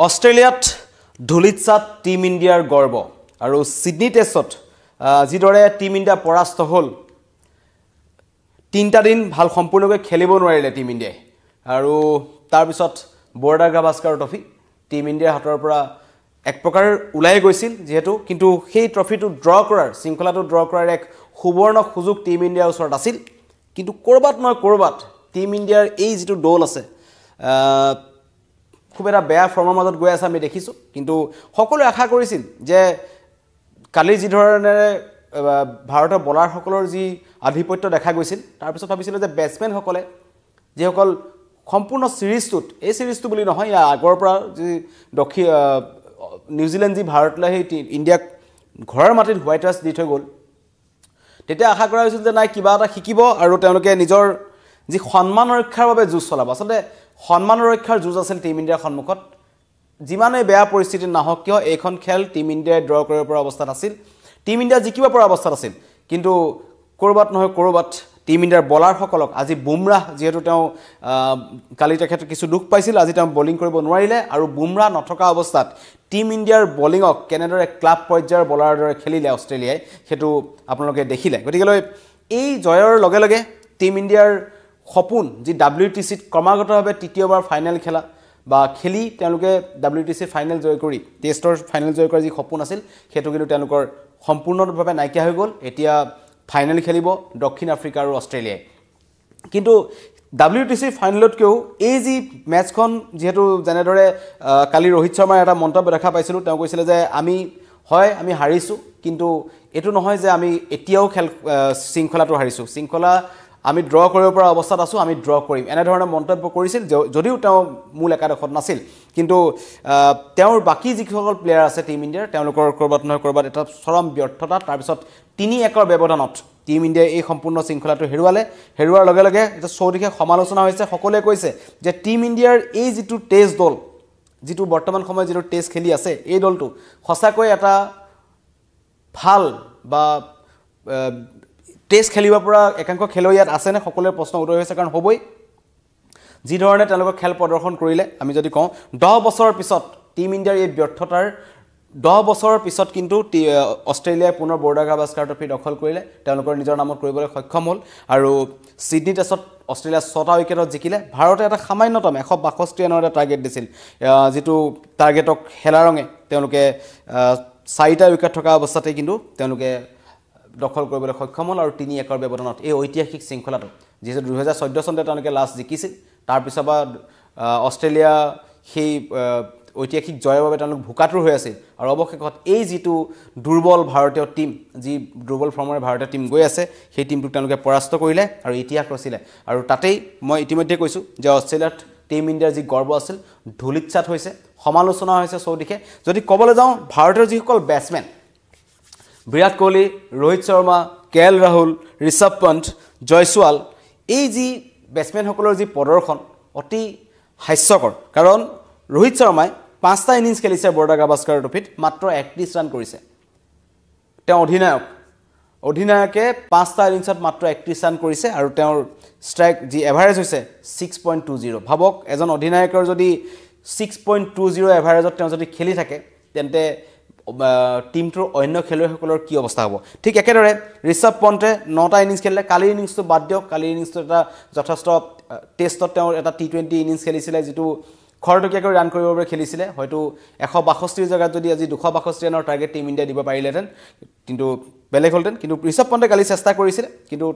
অষ্ট্ৰেলিয়াত ধুলিতছাত টিম ইণ্ডিয়াৰ গৰ্ব আৰু সিডনী টেষ্টত যিদৰে টিম ইণ্ডিয়া পৰাস্ত হ'ল তিনিটা দিন ভাল সম্পূৰ্ণকৈ খেলিব নোৱাৰিলে টিম ইণ্ডিয়াই আৰু তাৰ পিছত বৰ্ডাৰ গাভাস্কাৰ ট্ৰফি টিম ইণ্ডিয়াৰ হাতৰ পৰা এক প্ৰকাৰ উলাই গৈছিল যেহেতু কিন্তু সেই ট্ৰফিটো ড্ৰ কৰাৰ শৃংখলাটো ড্ৰ কৰাৰ এক সুবৰ্ণ সুযোগ টিম ইণ্ডিয়াৰ ওচৰত আছিল কিন্তু কৰবাত টিম ইণ্ডিয়াৰ এই যিটো দল আছে খুব এটা বেয়া ফৰ্মৰ মাজত গৈ আছে আমি দেখিছোঁ কিন্তু সকলোৱে আশা কৰিছিল যে কালি যি ধৰণেৰে ভাৰতৰ বলাৰসকলৰ যি আধিপত্য দেখা গৈছিল তাৰ পিছত ভাবিছিলোঁ যে বেটছমেনসকলে যিসকল সম্পূৰ্ণ সিৰিজটোত এই সিৰিজটো বুলি নহয় ইয়াৰ আগৰ পৰা যি নিউজিলেণ্ড যি ভাৰতলৈ সেই ইণ্ডিয়াক ঘৰৰ মাটিত হোৱাইট ৰাছ দি থৈ গ'ল তেতিয়া আশা কৰা হৈছিল যে নাই কিবা এটা শিকিব আৰু তেওঁলোকে নিজৰ যি সন্মান ৰক্ষাৰ বাবে যুঁজ চলাব আচলতে সন্মান ৰক্ষাৰ যুঁজ আছিল টিম ইণ্ডিয়াৰ সন্মুখত যিমানে বেয়া পৰিস্থিতি নহওক কিয় এইখন খেল টিম ইণ্ডিয়াই ড্ৰ কৰিব পৰা অৱস্থাত আছিল টিম ইণ্ডিয়া জিকিব পৰা অৱস্থাত আছিল কিন্তু কৰবাত টিম ইণ্ডিয়াৰ বলাৰসকলক আজি বুমৰাহ যিহেতু তেওঁ কালি তেখেতে কিছু দুখ পাইছিল আজি তেওঁ বলিং কৰিব নোৱাৰিলে আৰু বুমৰাহ নথকা অৱস্থাত টিম ইণ্ডিয়াৰ বলিঙক কেনেদৰে ক্লাব পৰ্যায়ৰ বলাৰৰ দৰে খেলিলে অষ্ট্ৰেলিয়াই সেইটো আপোনালোকে দেখিলে গতিকেলৈ এই জয়ৰ লগে লগে টিম ইণ্ডিয়াৰ সপোন যি WTCত ক্ৰমাগতভাৱে তৃতীয়বাৰ ফাইনেল খেলা বা খেলি তেওঁলোকে WTC ফাইনেল জয় কৰি টেষ্টৰ ফাইনেল জয় কৰাৰ যি সপোন আছিল সেইটো কিন্তু তেওঁলোকৰ সম্পূৰ্ণভাৱে নাইকিয়া হৈ গ'ল এতিয়া ফাইনেল খেলিব দক্ষিণ আফ্ৰিকা আৰু অষ্ট্ৰেলিয়াই কিন্তু WTC ফাইনেলতকৈও এই যি মেটচখন যেহেতু যেনেদৰে কালি ৰোহিত শৰ্মাৰ এটা মন্তব্য দেখা পাইছিলোঁ তেওঁ কৈছিলে যে আমি হাৰিছোঁ কিন্তু এইটো নহয় যে আমি এতিয়াও শৃংখলাটো হাৰিছোঁ শৃংখলা আমি ড্ৰ কৰিব পৰা অৱস্থাত আছোঁ আমি ড্ৰ কৰিম এনেধৰণৰ মন্তব্য কৰিছিল যদিও তেওঁ মূল একাদশত নাছিল কিন্তু তেওঁৰ বাকী যিসকল প্লেয়াৰ আছে টিম ইণ্ডিয়াৰ তেওঁলোকৰ কৰবাত এটা চৰম ব্যৰ্থতা তাৰপিছত 3-1 ব্যৱধানত টিম ইণ্ডিয়াই এই সম্পূৰ্ণ শৃংখলাটো হেৰুৱাৰ লগে লগে এটা চৌদিশে সমালোচনা হৈছে সকলোৱে কৈছে যে টিম ইণ্ডিয়াৰ এই যিটো টেষ্ট দল যিটো বৰ্তমান সময়ত যিটো টেষ্ট খেলি আছে এই দলটো সঁচাকৈ এটা ভাল বা টেষ্ট খেলিব পৰা একাংশ খেলুৱৈ ইয়াত আছেনে সকলোৰে প্ৰশ্ন উদয় হৈছে কাৰণ হ'বই যি ধৰণে তেওঁলোকৰ খেল প্ৰদৰ্শন কৰিলে আমি যদি কওঁ 10 বছৰৰ পিছত টিম ইণ্ডিয়াৰ এই ব্যৰ্থতাৰ 10 বছৰৰ পিছত কিন্তু অষ্ট্ৰেলিয়াই পুনৰ বৰ্ডাৰ গাভাস্কাৰ ট্ৰফি দখল কৰিলে তেওঁলোকৰ নিজৰ নামত কৰিবলৈ সক্ষম হ'ল আৰু সিডনী টেষ্টত অষ্ট্ৰেলিয়া 6টা উইকেটত জিকিলে ভাৰতে এটা সামান্যতম 162 ৰানৰ এটা টাৰ্গেট দিছিল যিটো টাৰ্গেটক হেলাৰঙে তেওঁলোকে 4টা উইকেট থকা অৱস্থাতে কিন্তু তেওঁলোকে দখল কৰিবলৈ সক্ষম হ'ল আৰু 3-1 ব্যৱধানত এই ঐতিহাসিক শৃংখলাটো যিহেতু 2014 চনতে তেওঁলোকে লাষ্ট জিকিছিল তাৰ পিছৰ পৰা অষ্ট্ৰেলিয়া সেই ঐতিহাসিক জয়ৰ বাবে তেওঁলোক ভোকাতুৰ হৈ আছিল আৰু অৱশেষত এই যিটো দুৰ্বল ভাৰতীয় টিম যি দুৰ্বল ফৰ্মৰে ভাৰতীয় টিম গৈ আছে সেই টিমটোক তেওঁলোকে পৰাস্ত কৰিলে আৰু ইতিহাস ৰচিলে আৰু তাতেই মই ইতিমধ্যে কৈছোঁ যে অষ্ট্ৰেলিয়াত টিম ইণ্ডিয়াৰ যি গৰ্ব আছিল ধুলিতছাত হৈছে সমালোচনা হৈছে চৌদিশে যদি ক'বলৈ যাওঁ ভাৰতৰ যিসকল বেটছমেন বিৰাট কোহলি ৰোহিত শৰ্মা KL ৰাহুল ঋষভ পন্ত জয়সৱাল এই যি বেটছমেনসকলৰ যি প্ৰদৰ্শন অতি হাস্যকৰ কাৰণ ৰোহিত শৰ্মাই 5টা ইনিংছ খেলিছে বৰ্ডাৰ গাভাস্কাৰ ট্ৰফিত মাত্ৰ 31 ৰান কৰিছে তেওঁ অধিনায়কে 5টা ইনিংছত মাত্ৰ 31 ৰান কৰিছে আৰু তেওঁৰ ষ্ট্ৰাইক যি এভাৰেজ হৈছে 6.20 ভাবক এজন অধিনায়কৰ যদি 6.20 এভাৰেজত তেওঁ যদি খেলি থাকে তেন্তে টিমটোৰ অন্য খেলুৱৈসকলৰ কি অৱস্থা হ'ব ঠিক একেদৰে ঋষভ পন্তে 9টা ইনিংছ খেলিলে কালিৰ ইনিংছটো বাদ দিয়ক কালিৰ ইনিংছটো এটা যথেষ্ট টেষ্টত তেওঁ এটা T20 ইনিংছ খেলিছিলে যিটো খৰতকীয়াকৈ ৰান কৰিবৰ বাবে খেলিছিলে হয়তো 162 জেগাত যদি আজি 262 ৰানৰ টাৰ্গেট টিম ইণ্ডিয়া দিব পাৰিলেহেঁতেন কিন্তু বেলেগ হ'লহেঁতেন কিন্তু ঋষভ পন্তে কালি চেষ্টা কৰিছিলে কিন্তু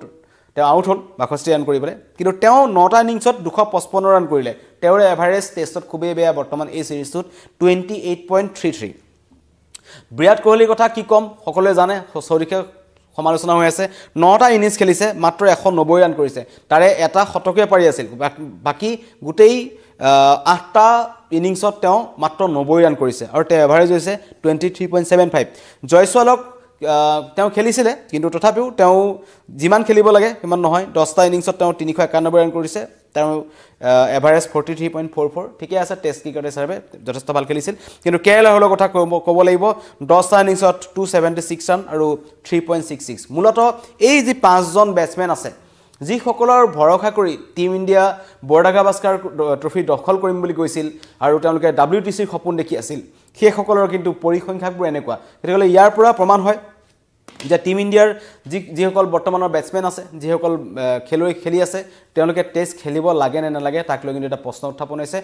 তেওঁ আউট হ'ল 62 ৰান কৰিবলৈ কিন্তু তেওঁ 9টা ইনিংছত 255 ৰান কৰিলে তেওঁৰ এভাৰেজ টেষ্টত খুবেই বেয়া বৰ্তমান এই সিৰিজটোত 28.33 বিৰাট কোহলিৰ কথা কি কম সকলোৱে জানে চৌদিশে সমালোচনা হৈ আছে 9টা ইনিংছ খেলিছে মাত্ৰ 190 ৰান কৰিছে তাৰে এটা শতকীয়া পাৰি আছিল বাকি গোটেই 8টা ইনিংছত তেওঁ মাত্ৰ 90 ৰান কৰিছে আৰু তেওঁ এভাৰেজ হৈছে 23.75 জয়সৱালক তেওঁ খেলিছিলে কিন্তু তথাপিও তেওঁ যিমান খেলিব লাগে সিমান নহয় 10টা ইনিংছত তেওঁ 391 ৰান কৰিছে তেওঁ এভাৰেজ 43.44 ঠিকে আছে টেষ্ট ক্ৰিকেট হিচাপে যথেষ্ট ভাল খেলিছিল কিন্তু KL ৰাহুলৰ কথা ক'ব লাগিব 10টা ইনিংছত 276 ৰান আৰু 3.66 মূলত এই যি 5জন বেটছমেন আছে যিসকলৰ ভৰসা কৰি টিম ইণ্ডিয়া বৰডা গাভাস্কাৰ ট্ৰফি দখল কৰিম বুলি কৈছিল আৰু তেওঁলোকে WTCৰ সপোন দেখি আছিল সেইসকলৰ কিন্তু পৰিসংখ্যাবোৰ এনেকুৱা গতিকে ইয়াৰ পৰা প্ৰমাণ হয় যে টিম ইণ্ডিয়াৰ যিসকল বৰ্তমানৰ বেটছমেন আছে যিসকল খেলুৱৈ খেলি আছে তেওঁলোকে টেষ্ট খেলিব লাগে নে নালাগে তাক লৈ কিন্তু এটা প্ৰশ্ন উত্থাপন হৈছে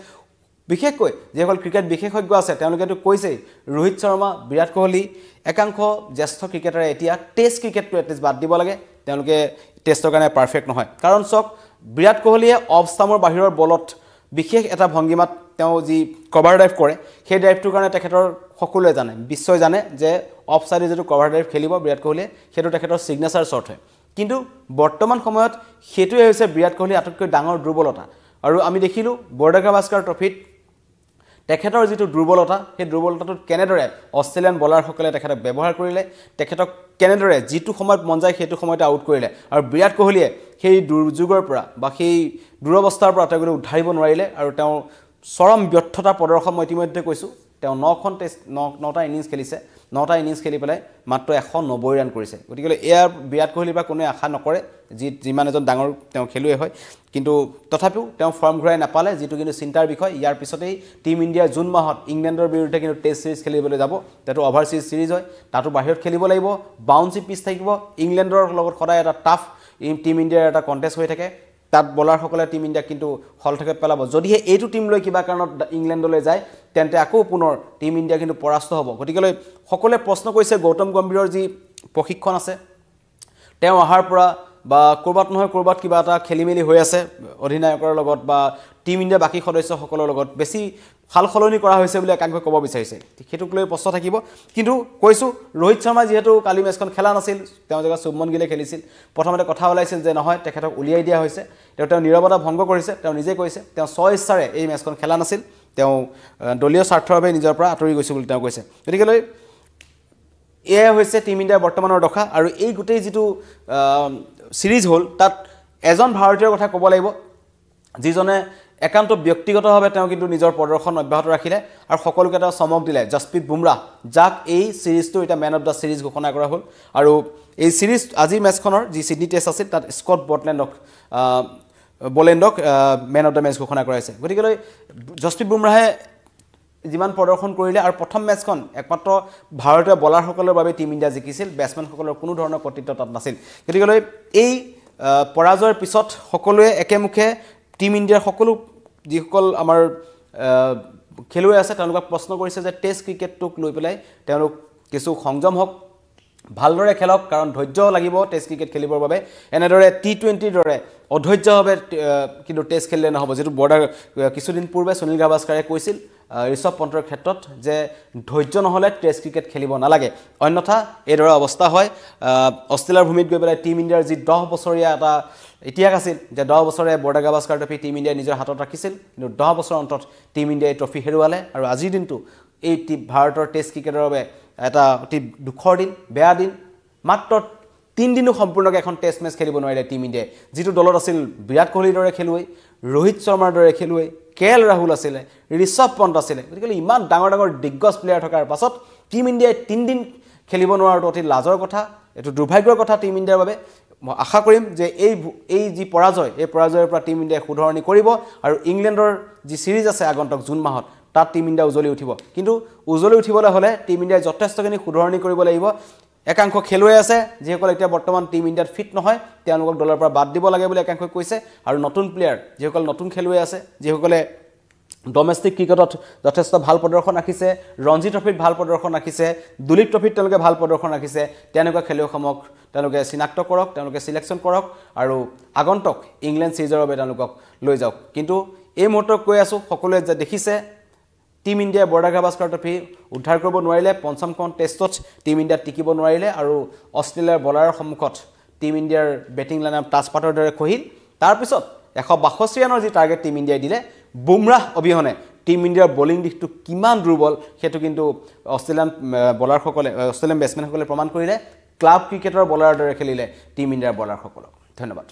বিশেষকৈ যিসকল ক্ৰিকেট বিশেষজ্ঞ আছে তেওঁলোকেতো কৈছেই ৰোহিত শৰ্মা বিৰাট কোহলি একাংশ জ্যেষ্ঠ ক্ৰিকেটাৰে এতিয়া টেষ্ট ক্ৰিকেটটো এটলিষ্ট বাদ দিব লাগে তেওঁলোকে টেষ্টৰ কাৰণে পাৰফেক্ট নহয় কাৰণ চক বিৰাট কোহলিয়ে অফ ষ্টাম্পৰ বাহিৰৰ বলত বিশেষ এটা ভংগীমাত তেওঁ যি কভাৰ ড্ৰাইভ কৰে সেই ড্ৰাইভটোৰ কাৰণে তেখেতৰ সকলোৱে জানে বিশ্বই জানে যে অফ ছাইডে যিটো কভাৰ ড্ৰাইভ খেলিব বিৰাট কোহলিয়ে সেইটো তেখেতৰ সিগনেচাৰ শ্বট হয় কিন্তু বৰ্তমান সময়ত সেইটোৱে হৈছে বিৰাট কোহলি আটাইতকৈ ডাঙৰ দুৰ্বলতা আৰু আমি দেখিলোঁ বৰডা গাভাস্কাৰ ট্ৰফিত তেখেতৰ যিটো দুৰ্বলতা সেই দুৰ্বলতাটো কেনেদৰে অষ্ট্ৰেলিয়ান বলাৰসকলে তেখেতক ব্যৱহাৰ কৰিলে তেখেতক কেনেদৰে যিটো সময়ত মন যায় সেইটো সময়তে আউট কৰিলে আৰু বিৰাট কোহলিয়ে সেই দুৰ্যোগৰ পৰা বা সেই দুৰৱস্থাৰ পৰা তেওঁক উদ্ধাৰিব নোৱাৰিলে আৰু তেওঁ চৰম ব্যৰ্থতা প্ৰদৰ্শন মই ইতিমধ্যে কৈছোঁ তেওঁ 9খন টেষ্ট 9টা ইনিংছ খেলিছে 9টা ইনিংছ খেলি পেলাই মাত্ৰ 190 ৰান কৰিছে গতিকে এয়া বিৰাট কোহলিৰ পৰা কোনোৱে আশা নকৰে যিমান এজন ডাঙৰ তেওঁ খেলুৱৈ হয় কিন্তু তথাপিও তেওঁ ফৰ্ম ঘূৰাই নাপালে যিটো কিন্তু চিন্তাৰ বিষয় ইয়াৰ পিছতেই টিম ইণ্ডিয়াৰ জুন মাহত ইংলেণ্ডৰ বিৰুদ্ধে কিন্তু টেষ্ট সিৰিজ খেলিবলৈ যাব তাতো অভাৰচিজ সিৰিজ হয় তাতো বাহিৰত খেলিব লাগিব বাউন্সি পিচ থাকিব ইংলেণ্ডৰ লগত সদায় এটা টাফ টিম ইণ্ডিয়াৰ এটা কণ্টেষ্ট হৈ থাকে তাত বলাৰসকলে টিম ইণ্ডিয়াক কিন্তু হলঠেকত পেলাব যদিহে এইটো টিম লৈ কিবা কাৰণত ইংলেণ্ডলৈ যায় তেন্তে আকৌ পুনৰ টিম ইণ্ডিয়া কিন্তু পৰাস্ত হ'ব গতিকে সকলোৱে প্ৰশ্ন কৰিছে গৌতম গম্ভীৰৰ যি প্ৰশিক্ষণ আছে তেওঁ অহাৰ পৰা বা কৰবাত নহয় কৰবাত কিবা এটা খেলিমেলি হৈ আছে অধিনায়কৰ লগত বা টিম ইণ্ডিয়া বাকি সদস্যসকলৰ লগত বেছি হাল খলনি কৰা হৈছে বুলি একাংশই ক'ব বিচাৰিছে সেইটোক লৈ প্ৰশ্ন থাকিব কিন্তু কৈছোঁ ৰোহিত শৰ্মা যিহেতু কালি মেচখন খেলা নাছিল তেওঁ জেগা শুভমন গিলে খেলিছিল প্ৰথমতে কথা ওলাইছিল যে নহয় তেখেতক উলিয়াই দিয়া হৈছে তেওঁ নীৰৱতা ভংগ কৰিছে তেওঁ নিজে কৈছে তেওঁ স্বইচ্ছাৰে এই মেচখন খেলা নাছিল তেওঁ দলীয় স্বাৰ্থৰ বাবে নিজৰ পৰা আঁতৰি গৈছে বুলি তেওঁ কৈছে গতিকে এয়া হৈছে টিম ইণ্ডিয়াৰ বৰ্তমানৰ দশা আৰু এই গোটেই যিটো সিৰিজ হ'ল তাত এজন ভাৰতীয়ৰ কথা ক'ব লাগিব যিজনে একান্ত ব্যক্তিগতভাৱে তেওঁ কিন্তু নিজৰ প্ৰদৰ্শন অব্যাহত ৰাখিলে আৰু সকলোকে তেওঁ চমক দিলে জসপ্ৰীত বুমৰাহ যাক এই সিৰিজটো এটা মেন অফ দ্য সিৰিজ ঘোষণা কৰা হ'ল আৰু এই সিৰিজ আজি মেচখনৰ যি সিডনী টেষ্ট আছিল তাত স্কট বলেণ্ডক মেন অফ দ্য মেচ ঘোষণা কৰা হৈছে গতিকে জসপ্ৰীত বুমৰাহে যিমান প্ৰদৰ্শন কৰিলে আৰু প্ৰথম মেচখন একমাত্ৰ ভাৰতীয় বলাৰসকলৰ বাবে টিম ইণ্ডিয়া জিকিছিল বেটছমেনসকলৰ কোনো ধৰণৰ কৰ্তৃত্ব তাত নাছিল গতিকে এই পৰাজয়ৰ পিছত সকলোৱে একেমুখে টিম ইণ্ডিয়াৰ সকলো যিসকল আমাৰ খেলুৱৈ আছে তেওঁলোকক প্ৰশ্ন কৰিছে যে টেষ্ট ক্ৰিকেটটোক লৈ পেলাই তেওঁলোক কিছু সংযম হওক ভালদৰে খেলক কাৰণ ধৈৰ্য লাগিব টেষ্ট ক্ৰিকেট খেলিবৰ বাবে এনেদৰে T20ৰ দৰে অধৈৰ্যভাৱে কিন্তু টেষ্ট খেলিলে নহ'ব যেটো বৰ্ডাৰ কিছুদিন পূৰ্বে সুনীল গাভাস্কাৰে কৈছিল ঋষভ পন্তৰ ক্ষেত্ৰত যে ধৈৰ্য নহ'লে টেষ্ট ক্ৰিকেট খেলিব নালাগে অন্যথা এইদৰে অৱস্থা হয় অষ্ট্ৰেলিয়াৰ ভূমিত গৈ পেলাই টিম ইণ্ডিয়াৰ যি 10 বছৰীয়া এটা ইতিহাস আছিল যে 10 বছৰে বৰ্ডা গাভাস্কাৰ ট্ৰফি টিম ইণ্ডিয়াই নিজৰ হাতত ৰাখিছিল কিন্তু 10 বছৰৰ অন্তত টিম ইণ্ডিয়াই ট্ৰফি হেৰুৱালে আৰু আজিৰ দিনটো এই ভাৰতৰ টেষ্ট ক্ৰিকেটৰ বাবে এটা অতি দুখৰ দিন বেয়া দিন মাত্ৰ 3 দিনো সম্পূৰ্ণকৈ এখন টেষ্ট মেচ খেলিব নোৱাৰিলে টিম ইণ্ডিয়াই যিটো দলত আছিল বিৰাট কোহলিৰ দৰে খেলুৱৈ ৰোহিত শৰ্মাৰ দৰে খেলুৱৈ KL ৰাহুল আছিলে ঋষভ পন্ত আছিলে গতিকে ইমান ডাঙৰ ডাঙৰ দিগ্গজ প্লেয়াৰ থকাৰ পাছত টিম ইণ্ডিয়াই 3 দিন খেলিব নোৱাৰাটো অতি লাজৰ কথা এটো দুৰ্ভাগ্যৰ কথা টিম ইণ্ডিয়াৰ বাবে মই আশা কৰিম যে এই যি পৰাজয় এই পৰাজয়ৰ পৰা টিম ইণ্ডিয়াই শুধৰণি কৰিব আৰু ইংলেণ্ডৰ যি সিৰিজ আছে আগন্তুক জুন মাহত তাত টিম ইণ্ডিয়া উজলি উঠিব কিন্তু উজলি উঠিবলৈ হলে টিম ইণ্ডিয়াই যথেষ্টখিনি শুধৰণি কৰিব লাগিব একাংশ খেলুৱৈ আছে যিসকল এতিয়া বৰ্তমান টিম ইণ্ডিয়াত ফিট নহয় তেওঁলোকক দলৰ পৰা বাদ দিব লাগে বুলি একাংশই কৈছে আৰু নতুন প্লেয়াৰ যিসকল নতুন খেলুৱৈ আছে যিসকলে ডমেষ্টিক ক্ৰিকেটত যথেষ্ট ভাল প্ৰদৰ্শন ৰাখিছে ৰঞ্জি ট্ৰফিত ভাল প্ৰদৰ্শন ৰাখিছে দুলীপ ট্ৰফিত তেওঁলোকে ভাল প্ৰদৰ্শন ৰাখিছে তেনেকুৱা খেলুৱৈসমূহক তেওঁলোকে চিনাক্ত কৰক তেওঁলোকে সিলেকশ্যন কৰক আৰু আগন্তুক ইংলেণ্ড সিৰিজৰ বাবে তেওঁলোকক লৈ যাওক কিন্তু এই মুহূৰ্তত কৈ আছো সকলোৱে যে দেখিছে টিম ইণ্ডিয়া বৰ্ডা গাভাস্কাৰ ট্ৰফি উদ্ধাৰ কৰিব নোৱাৰিলে পঞ্চমখন টেষ্টত টিম ইণ্ডিয়া টিকিব নোৱাৰিলে আৰু অষ্ট্ৰেলিয়াৰ বলাৰৰ সন্মুখত টিম ইণ্ডিয়াৰ বেটিং লাইনআপ টাচপাতৰ দৰে খহিল তাৰ পিছত 162 ৰানৰ যি টাৰ্গেট টিম ইণ্ডিয়াই দিলে বুমৰাহ অবিহনে টিম ইণ্ডিয়াৰ বলিং দিশটো কিমান দুৰ্বল সেইটো কিন্তু অষ্ট্ৰেলিয়ান বলাৰসকলে অষ্ট্ৰেলিয়ান বেটছমেনসকলে প্ৰমাণ কৰিলে ক্লাব ক্ৰিকেটৰ বলাৰৰ দৰে খেলিলে টিম ইণ্ডিয়াৰ বলাৰসকলক ধন্যবাদ